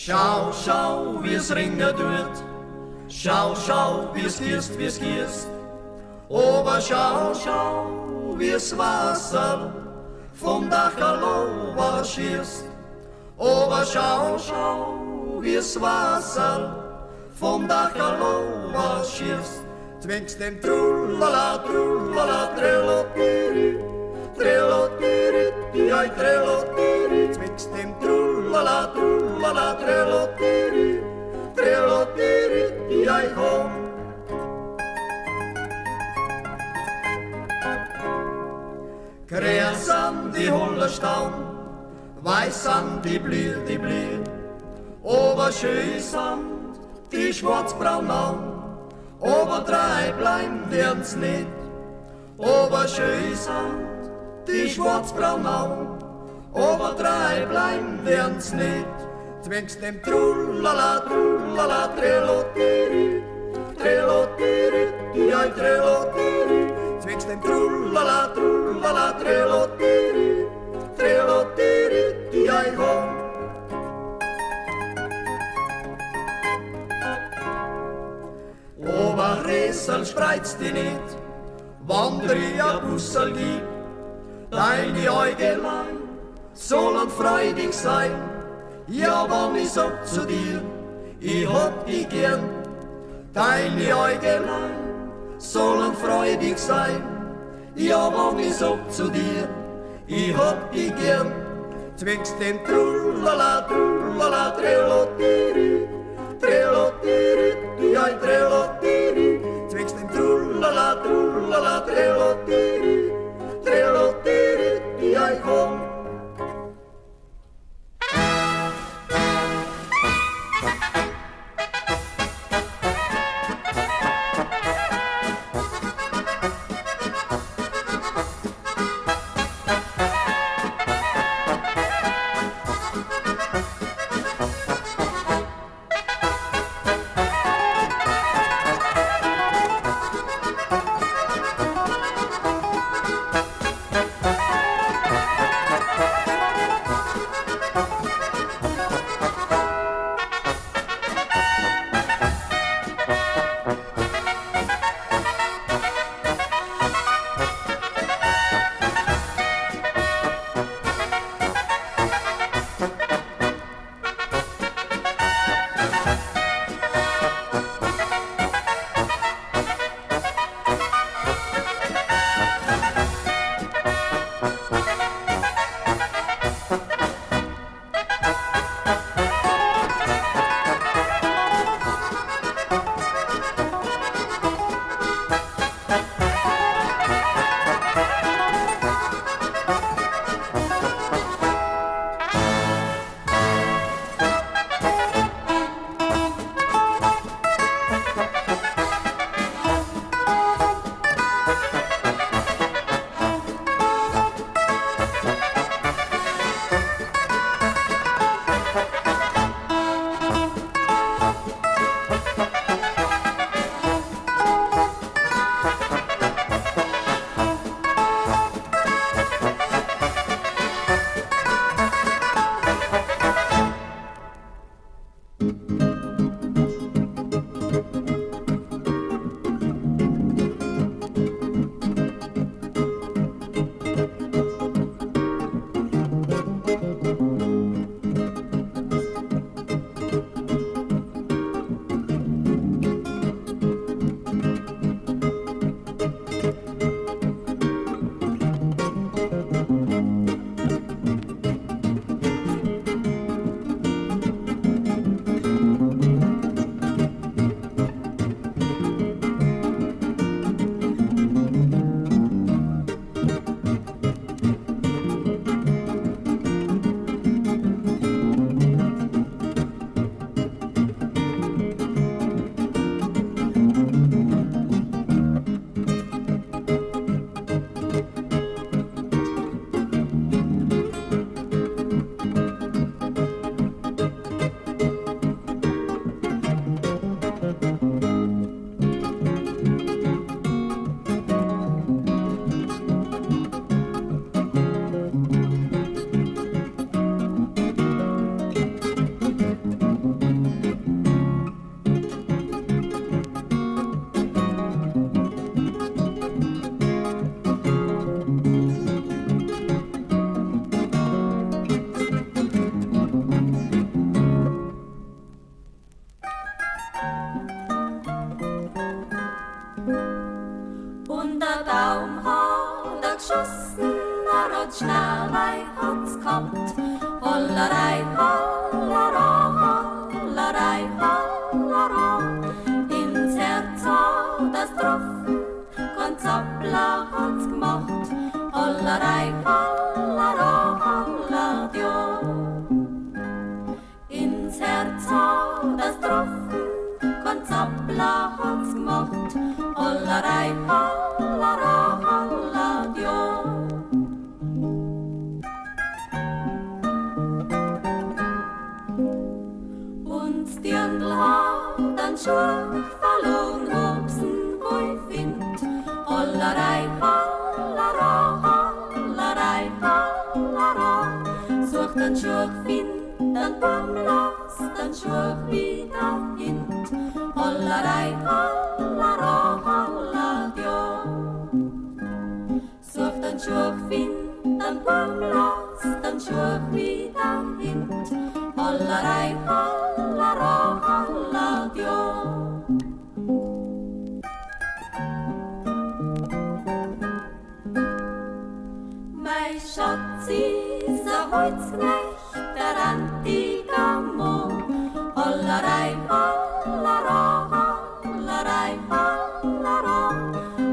Schau, schau, wie's ringen tut. Schau, schau, wie's gießt. Aber schau, schau, wie's Wasser vom Dachel ober schießt. Aber schau, schau, wie's Wasser vom Dachel ober schießt. Zwingst dem Trullala, Trullala, Trellotiri, Trellotiri, die ei Trellotiri. Zwingst dem Trullala, Trullala, Trellotiri, Trellotiri, die ei Hoam. Kreas an die Hollerstaun, weiß an die Blier, aber schön Sand, die schwarzbraun Auen. Aber drei bleiben werden's nicht, aber schön Sand, die schwarzbraun Auen. Aber drei bleiben werden's nicht. Zwingst dem Trullala, Trullala, Trellotiri, Trellotiri, die ei Trellotiri. Zwingst dem Trullala, Trullala, Trellotiri, Trellotiri, die ei Hoam. Aber Ressel spreizt die nicht, wann der ihr Bussel gibt. Deine Äugelein sollen freudig sein, ja, wann ich sag zu dir, ich hab dich gern. Deine Äugelein sollen freudig sein, ja, wann ich sag zu dir, ich hab dich gern. Zwingst den Trullala, Trullala, Trellotiri, Trellotiri, die ei Trellotiri. Zwingst den Trullala, Trullala, Trellotiri, Trellotiri, die ei Hoam. gehabt. Hollerei, hollera, hollerei, hollera, ins Herz hat es getroffen, kein Zappler hat's gemacht. Hollerei, hollera, holladio, ins Herz hat es getroffen, kein Zappler hat's gemacht. Hollerei, hollera, holladio. Und die Dirndl hat an Schuh verloren, hopsen, wo Wind. Hollerei, hollera, hollerei, hollera, sucht an Schuh, find an Buam, lasst an Schuh wieder hint. Hollerei, hollera, holladio, sucht an Schuh, find an Buam, lasst an Schuh wieder hint. Hollerei, hollera, holladio. Mein Schatz ist ein Holzknecht, der antiker Mo. Hollerei, hollera, hollerei, hollera,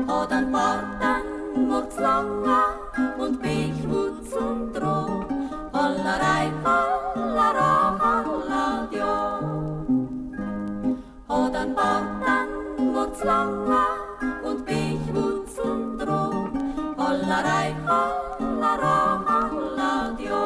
hat ein Bart, dann macht's langer und Pechwutz und Droh. Hollerei, hollera, holladio, hat ein Bart, dann macht's langer und Pechwutz und Droh. Hollerei, hollera, holladio.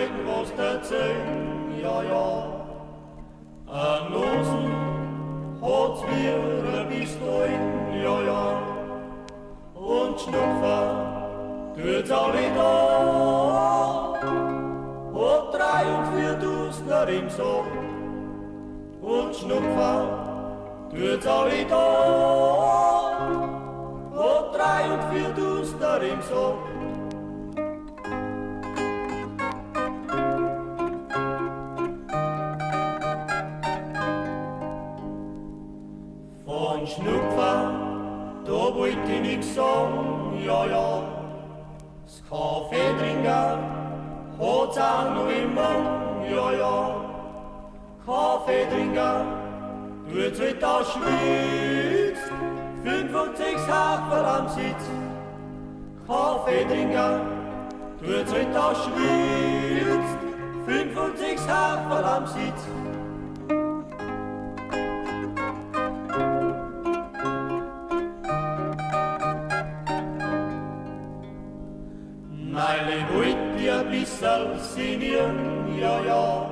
wollten was erzählen, ja, ja. Ein Nosen hat's mir bis dahin, ja, ja. Und Schnupfer tut's alle da. Hat 3 und 4 Dusner im Sack. Und Schnupfer tut's alle da. Hat 3 und 4 Dusner im Sack. Von Schnupfer, da wollt ich nix sagen, ja, ja. Das Kaffee trinken hat's auch noch immer, ja, ja. Kaffee trinken tut's halt auch schwitzt, 5 und 6 Haferl am Sitz. Kaffee trinken tut's halt auch schwitzt, 5 und 6 Haferl am Sitz. Meile wollt ihr ein bisschen sinnieren, ja, ja.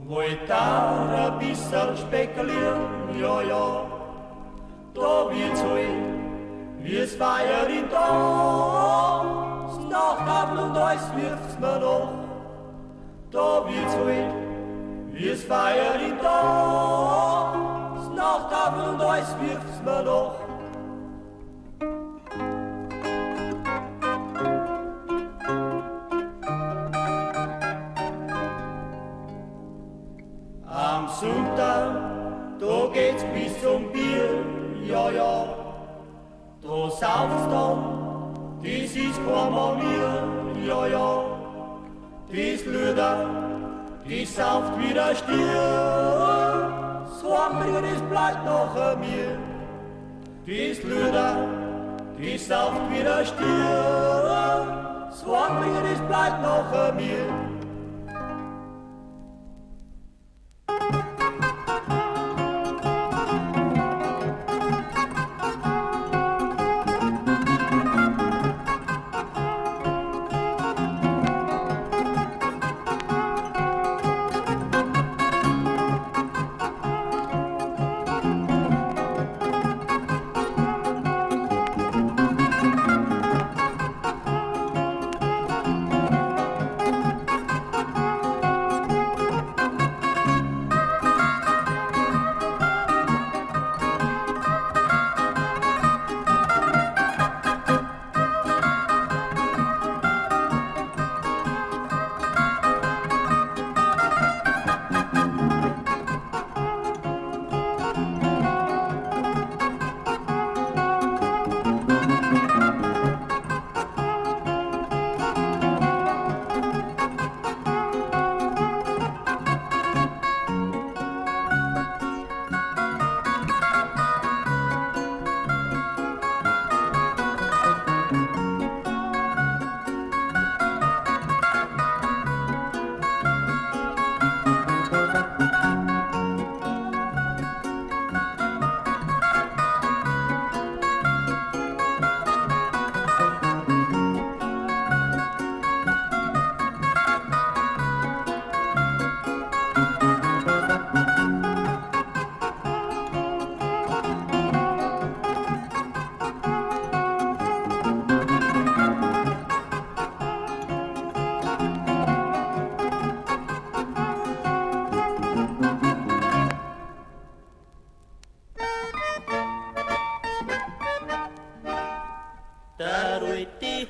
Wollt auch ein bisschen spekulieren, ja, ja. Da wird's halt, wie's feiert in Tag. Das Nachtabel und alles wirft's mir nach. Da wird's halt, wie's feiert in Tag. Das Nachtabel und alles wirft's mir nach. Am Sonntag, da geht's bis zum Bier, ja, ja. Da sauft's dann, das ist kein Manier, ja, ja. Das Lüder, das sauft wieder Stier. Das Heimbringer, das bleibt nachher mir. Das Lüder, das sauft wieder Stier. Das Heimbringer, das bleibt nachher mir.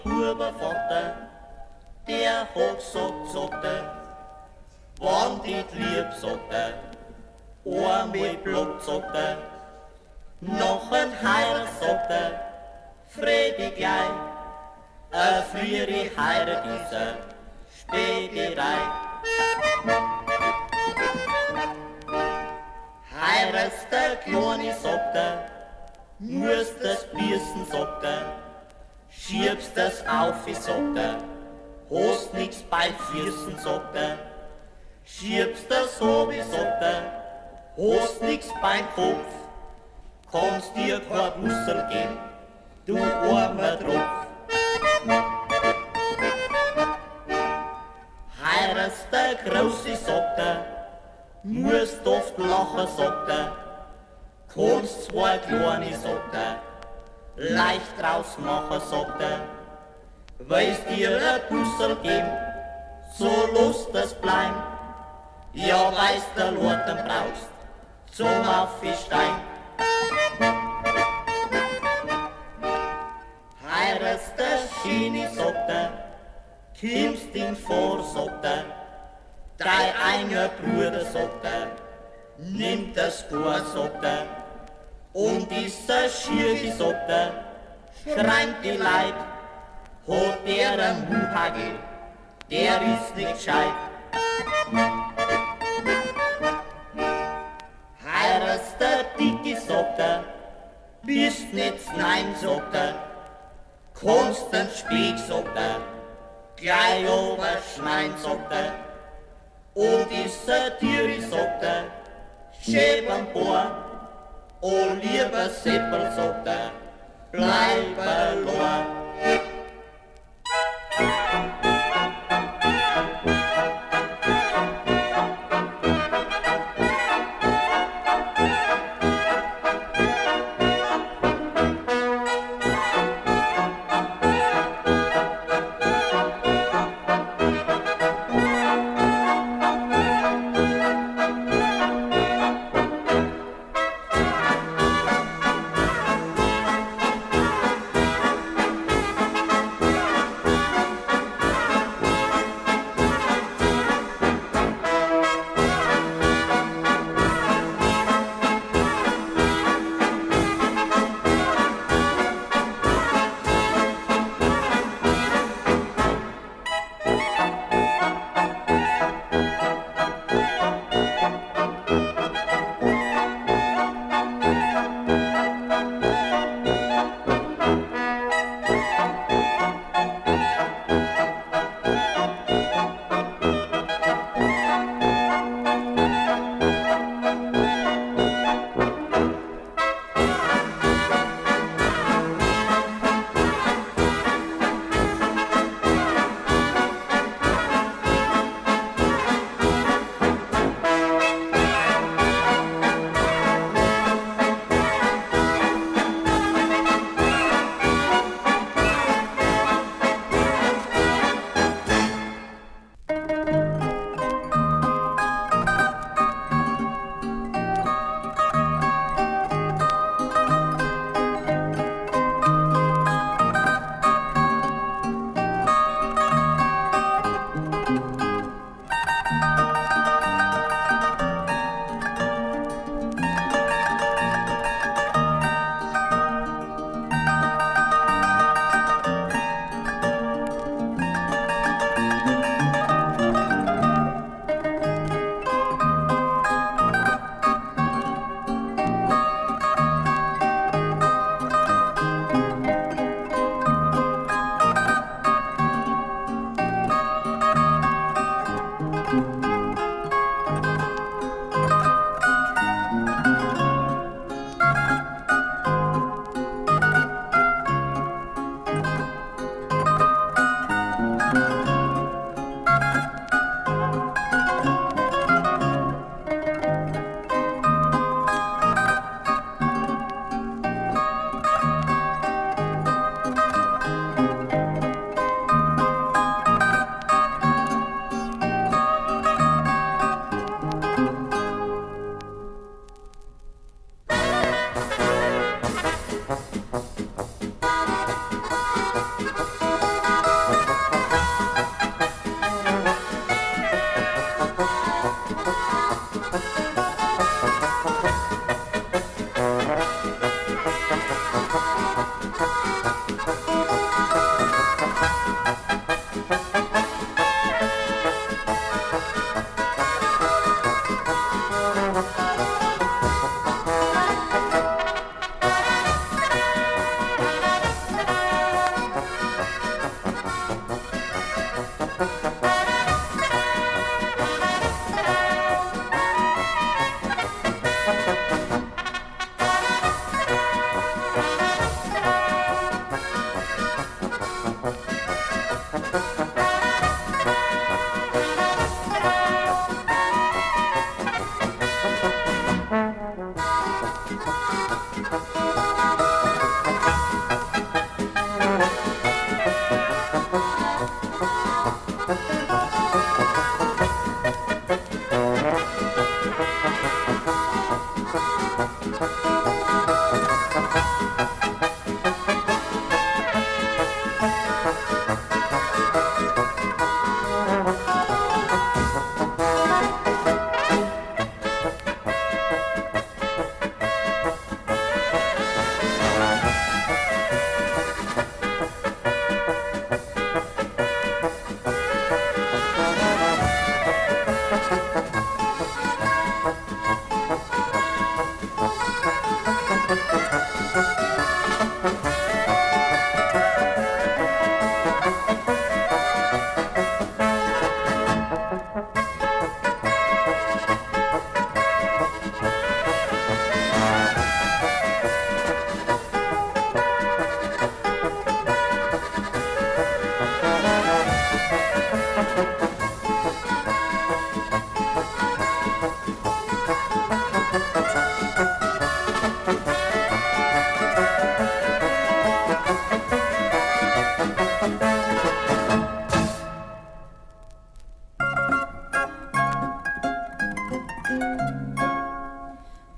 Hubervater, der hat gesagt, sagt er, wann dit lieb, sagt er, einmal blott, sagt er, noch ein Heirat, sagt er, Fredi gleich, a friere Heirat ist er, Spederei. Heiratst der Kleine, sagt er, musst das Biersen, sagt er, schiebst das auf, sagt er, hast nix bei Füßen, sagt er, schiebst das hab, sagt er, hast nix beim Kopf, kannst dir kein Bussel geben, du armer Tropf. erste große Socken, musst oft lachen Socken, kannst zwei kleine Socken, leicht draus machen Socken, weil's dir ein Bussel geben, so lust es bleiben, ja weil's der Lorten brauchst, zum Aufstein. Heirest der Schiene Socken, kommst in Vorsocken, dein eigener Bruder Socken, nimmt das Bohr Socken, und diese schiere Socken, schreit die Leid, hat der ein Huhagel, der ist nicht gescheit. Heirest der dicke Socken, bist nicht nein Socken, kannst den Spieg Socken, gleich oberschneiden Socken, und diese Tiere Socken, schäb'n Boar, o lieber Sepp'n Socken, bleib allein.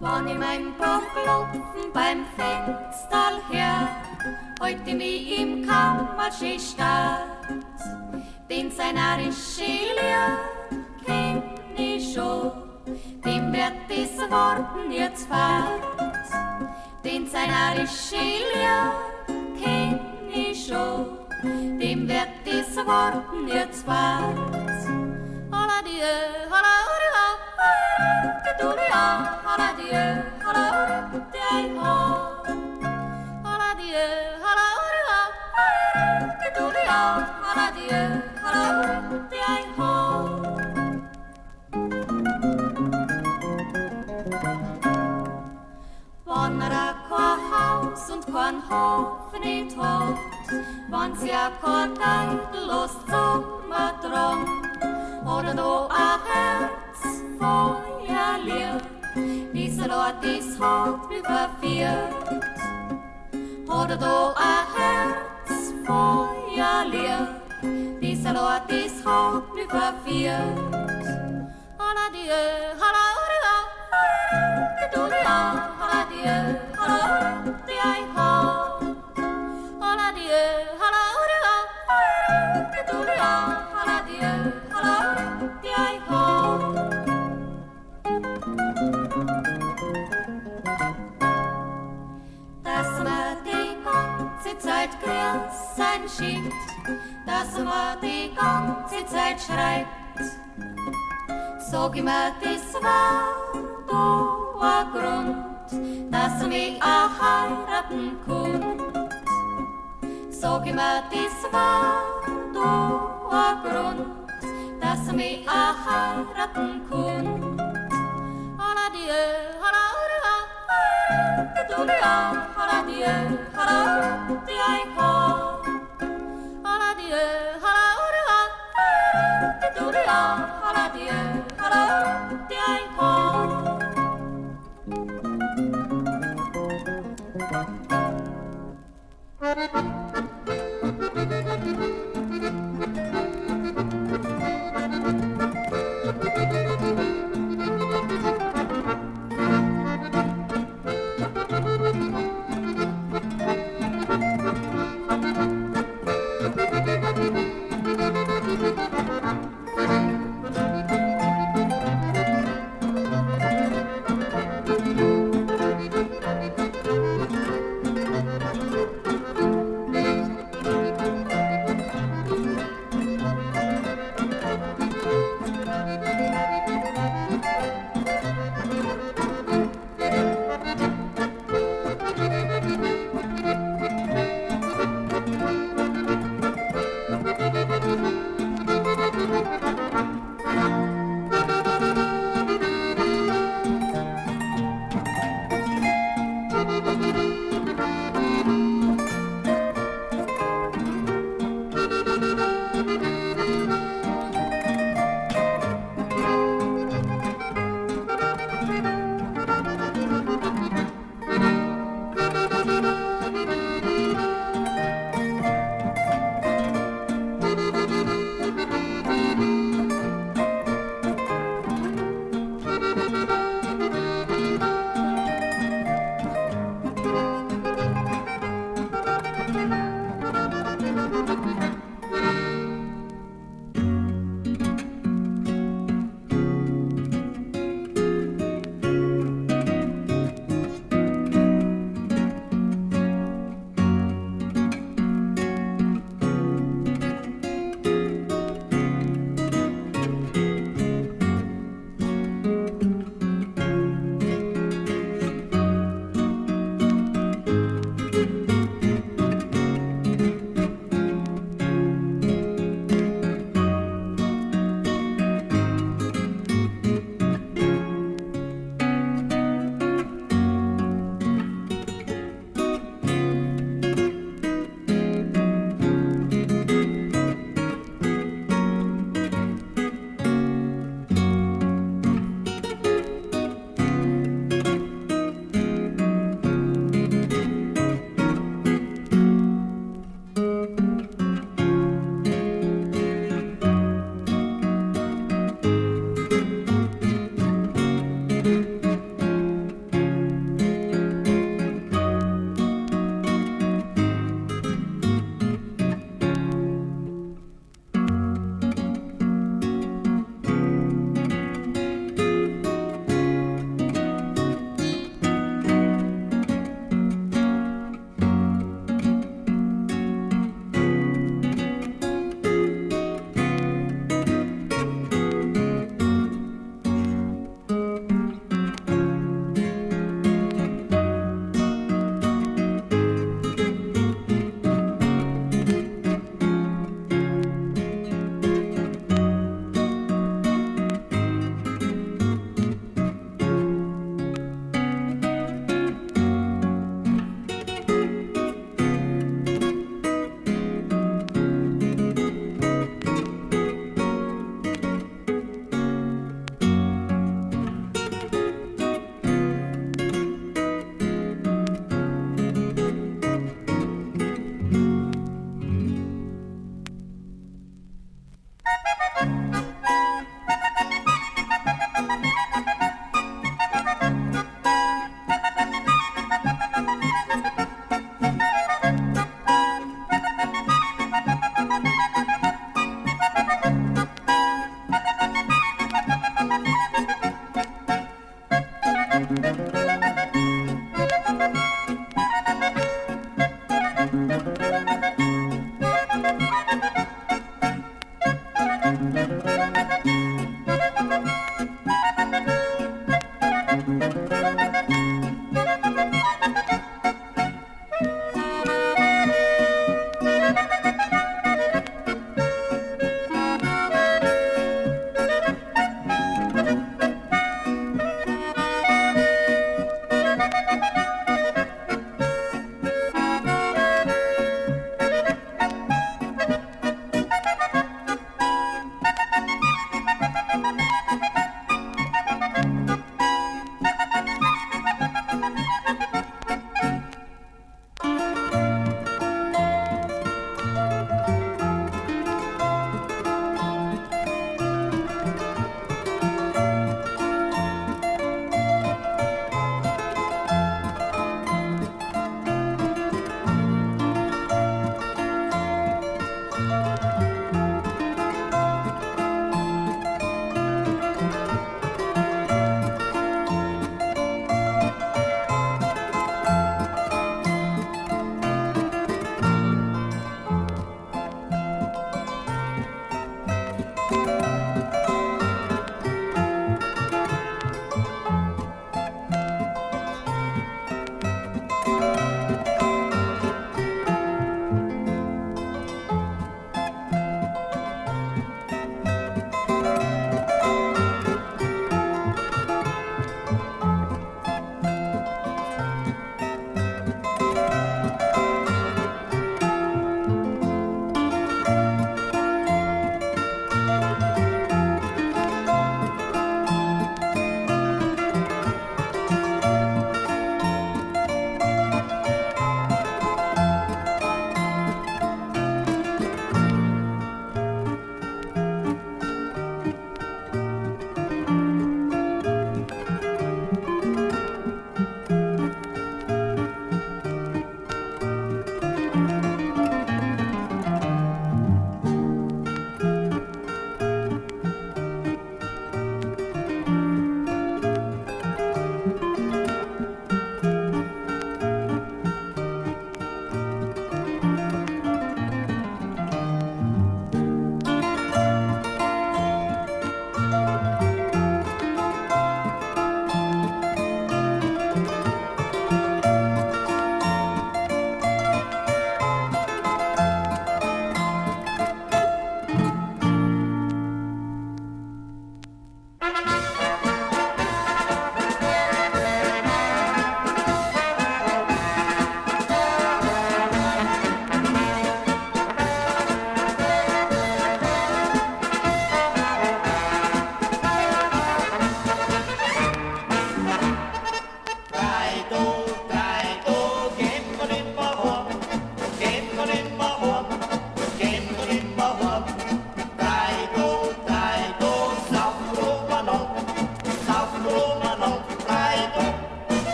Wann ich mein Klopf'n beim Fenster her, heute mich im Kammersche Stad, den seiner Lieder kenn ich schon, dem wird das Worten jetzt fad. Den seiner Lieder kenn ich schon, dem wird das Worten jetzt fad. Holla die, holla holla die, holla die, holla die, holla Wann kein Haus und kein Hof nicht hat, wann sie kein Geidel aus Sommer dran, oder do a Herz Feuer liegt, dieser Ort ist hart wie verführt, oder do a Herz Feuer liegt, dieser Ort ist hart wie verführt. Holla die, holla du die holla die, holla die holla die, holla du die holla die, holla dass man die ganze Zeit grüß sein schickt, dass man die ganze Zeit schreibt. Sag ich mir, das war do a Grund, dass er mich auch heiraten konnt. Sag ich mir, das war do a Grund, dass er mich auch heiraten konnt. Holla die, holla du die holla die, holla die holla die, holla du die holla die, holla die